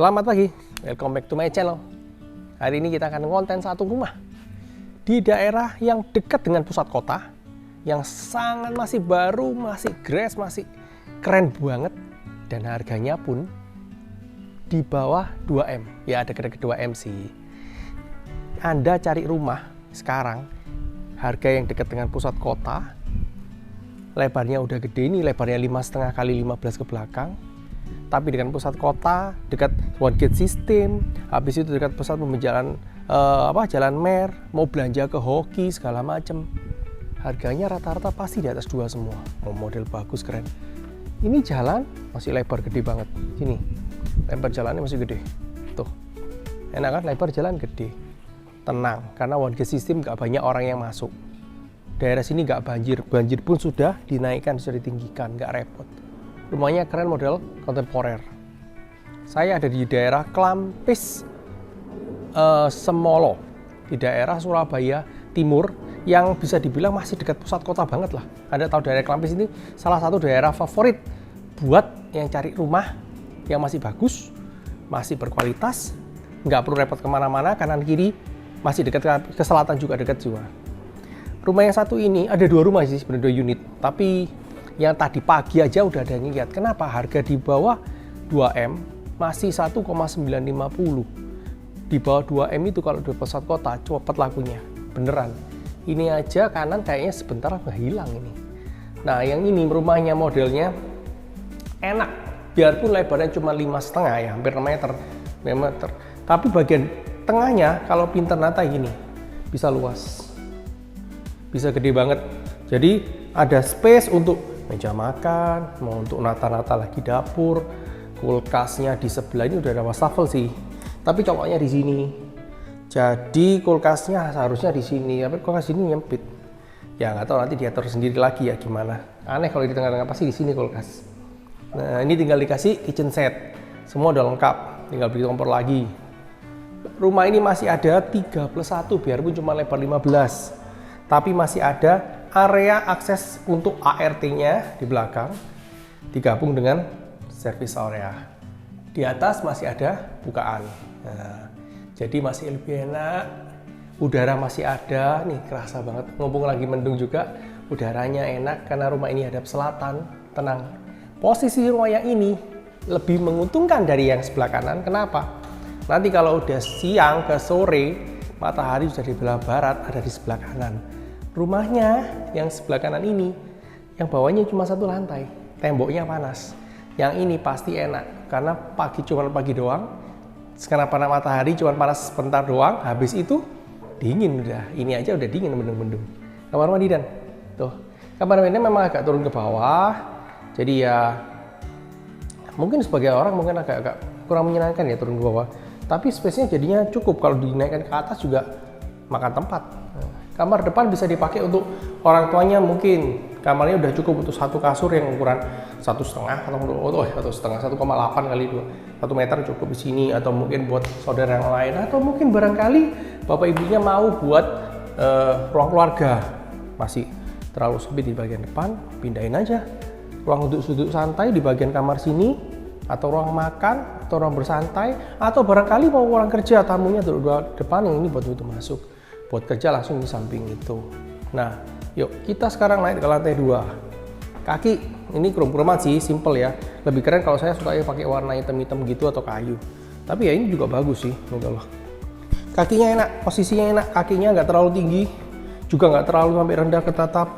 Selamat pagi, welcome back to my channel. Hari ini kita akan konten satu rumah di daerah yang dekat dengan pusat kota, yang sangat masih baru, masih grass, masih keren banget, dan harganya pun di bawah 2M. Ya, ada dekat 2M sih. Anda cari rumah sekarang, harga yang dekat dengan pusat kota, lebarnya udah gede, ini lebarnya 5,5 kali 15 ke belakang. Tapi dengan pusat kota, dekat one gate system, habis itu dekat pusat pembejalan jalan mer, mau belanja ke hoki segala macem. Harganya rata-rata pasti di atas 2 semua. Mau model bagus keren. Ini jalan masih lebar gede banget. Sini, lebar jalannya masih gede. Tuh, enak kan, lebar jalan gede. Tenang, karena one gate system gak banyak orang yang masuk. Daerah sini gak banjir, banjir pun sudah dinaikkan, sudah ditinggikan, gak repot. Rumahnya keren, model kontemporer. Saya ada di daerah Klampis, Semolo, di daerah Surabaya Timur, yang bisa dibilang masih dekat pusat kota banget lah. Anda tahu daerah Klampis ini salah satu daerah favorit buat yang cari rumah yang masih bagus, masih berkualitas, nggak perlu repot kemana-mana, kanan kiri masih dekat ke selatan juga dekat juga. Rumah yang satu ini ada 2 rumah sih, sebenarnya 2 unit, tapi yang tadi pagi aja udah ada yang lihat. Kenapa harga di bawah 2M masih 1,950. Di bawah 2M itu kalau di pusat kota cepet lakunya, beneran. Ini aja kanan kayaknya sebentar udah hilang ini. Nah, yang ini rumahnya modelnya enak, biarpun lebarnya cuma 5,5 ya, hampir 6 meter. Tapi bagian tengahnya kalau pinter nata gini, bisa luas, bisa gede banget. Jadi ada space untuk meja makan, mau untuk nata-nata lagi dapur, kulkasnya di sebelah ini udah ada wastafel sih, tapi coloknya di sini. Jadi kulkasnya seharusnya di sini, tapi kulkas ini nyempit. Ya nggak tahu, nanti diatur sendiri lagi ya gimana. Aneh kalau di tengah-tengah, pasti di sini kulkas. Nah, ini tinggal dikasih kitchen set, semua udah lengkap, tinggal beli kompor lagi. Rumah ini masih ada 3+1, biarpun cuma lebar 15, tapi masih ada area akses untuk ART-nya di belakang, digabung dengan service area. Di atas masih ada bukaan. Nah, jadi masih lebih enak. Udara masih ada, nih kerasa banget. Ngomong lagi mendung juga, udaranya enak karena rumah ini hadap selatan, tenang. Posisi rumah yang ini lebih menguntungkan dari yang sebelah kanan. Kenapa? Nanti kalau udah siang ke sore, matahari sudah di belah barat, ada di sebelah kanan. Rumahnya yang sebelah kanan ini, yang bawahnya cuma 1 lantai, temboknya panas. Yang ini pasti enak, karena cuma pagi doang, sekarang panas matahari cuma panas sebentar doang, habis itu dingin udah. Ini aja udah dingin, mendung-mendung. Kamar mandi dan tuh, kamar mandinya memang agak turun ke bawah, jadi ya mungkin sebagai orang mungkin agak kurang menyenangkan ya turun ke bawah. Tapi space-nya jadinya cukup, kalau dinaikkan ke atas juga makan tempat. Kamar depan bisa dipakai untuk orang tuanya, mungkin kamarnya udah cukup untuk 1 kasur yang ukuran 1,5 atau 1,8 kali 1 meter cukup di sini, atau mungkin buat saudara yang lain, atau mungkin barangkali bapak ibunya mau buat ruang keluarga, masih terlalu sempit di bagian depan, pindahin aja ruang untuk duduk santai di bagian kamar sini, atau ruang makan, atau ruang bersantai, atau barangkali mau orang kerja, tamunya duduk depan, yang ini buat itu masuk. Buat kerja langsung di samping itu. Nah, yuk kita sekarang naik ke lantai 2. Kaki ini krum-kruman sih, simple ya. Lebih keren kalau saya suka pakai warna hitam-hitam gitu atau kayu. Tapi ya ini juga bagus sih, Allah. Kakinya enak, posisinya enak, kakinya nggak terlalu tinggi, juga nggak terlalu sampai rendah ke tatap.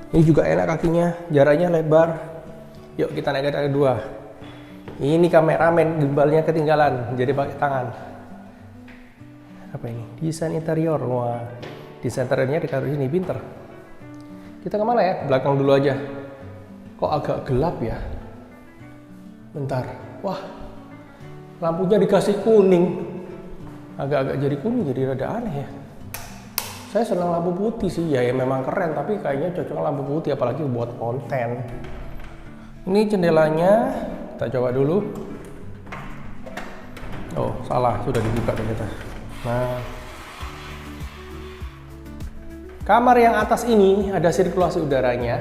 Ini juga enak kakinya, jaraknya lebar. Yuk kita naik ke lantai 2. Ini kameramen, gimbalnya ketinggalan, jadi pakai tangan. Apa ini? Desain interior. Wah, desain interiornya ditaruh sini, pinter. Kita kemana ya? Belakang dulu aja. Kok agak gelap ya? Bentar. Wah, lampunya dikasih kuning. Agak-agak jadi kuning, jadi rada aneh ya. Saya senang lampu putih sih, ya memang keren, tapi kayaknya cocok lampu putih, apalagi buat konten. Ini jendelanya, kita coba dulu. Oh, salah, sudah dibuka ternyata. Nah, kamar yang atas ini ada sirkulasi udaranya,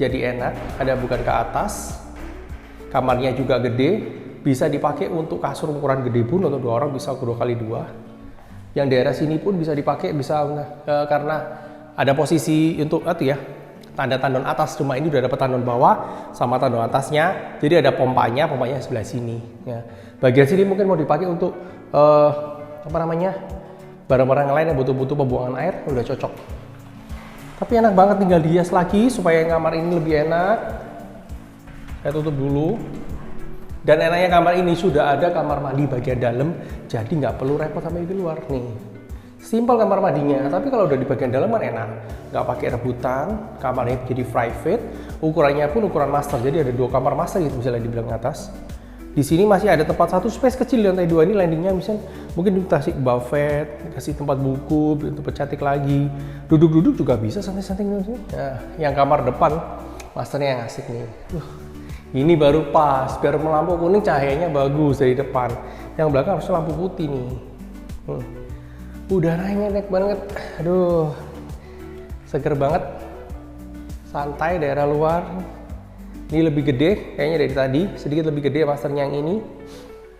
jadi enak, ada bukan ke atas. Kamarnya juga gede, bisa dipakai untuk kasur ukuran gede pun, untuk 2 orang bisa 2x2. Yang daerah sini pun bisa dipakai, bisa karena ada posisi untuk ya, tanda tandon atas. Cuma ini udah dapat tandon bawah sama tandon atasnya, jadi ada pompanya sebelah sini. Ya. Bagian sini mungkin mau dipakai untuk apa namanya, barang-barang lain yang butuh pembuangan air, udah cocok. Tapi enak banget, tinggal dihias lagi supaya kamar ini lebih enak. Saya tutup dulu. Dan enaknya kamar ini sudah ada kamar mandi bagian dalam, jadi nggak perlu repot sampai di luar nih. Simpel kamar mandinya, tapi kalau udah di bagian dalam kan enak, nggak pakai rebutan. Kamarnya jadi private, ukurannya pun ukuran master, jadi ada 2 kamar master gitu misalnya dibilang atas. Di sini masih ada tempat satu space kecil di lantai 2 ini, landingnya misalnya mungkin dikasih buffet, dikasih tempat buku, untuk pecatik lagi, duduk-duduk juga bisa santai-santai. Nah, yang kamar depan masternya yang asik nih. Ini baru pas, biar lampu kuning cahayanya bagus dari depan. Yang belakang harusnya lampu putih nih. Udaranya enak banget. Aduh, seger banget. Santai daerah luar. Ini lebih gede, kayaknya dari tadi. Sedikit lebih gede masternya yang ini.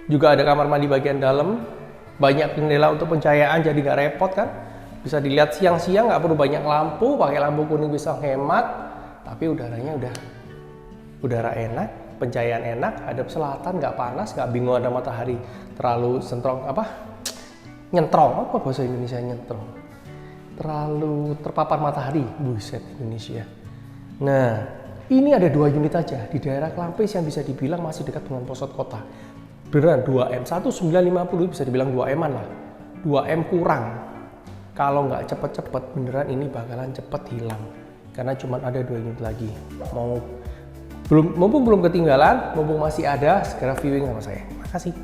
Juga ada kamar mandi bagian dalam. Banyak jendela untuk pencahayaan, jadi nggak repot kan. Bisa dilihat siang-siang, nggak perlu banyak lampu. Pakai lampu kuning bisa hemat. Tapi udaranya udara enak, pencahayaan enak, hadap selatan, nggak panas, nggak bingung ada matahari terlalu nyentrong, apa bahasa Indonesia nyentrong, terlalu terpapar matahari, buset Indonesia. Nah, ini ada 2 unit aja di daerah Klampis yang bisa dibilang masih dekat dengan pusat kota. Beneran 2M, 1950 bisa dibilang 2M-an lah, 2M kurang. Kalau nggak cepet-cepet, beneran ini bakalan cepet hilang, karena cuma ada 2 unit lagi. Mumpung belum ketinggalan, mumpung masih ada, segera viewing sama saya. Makasih.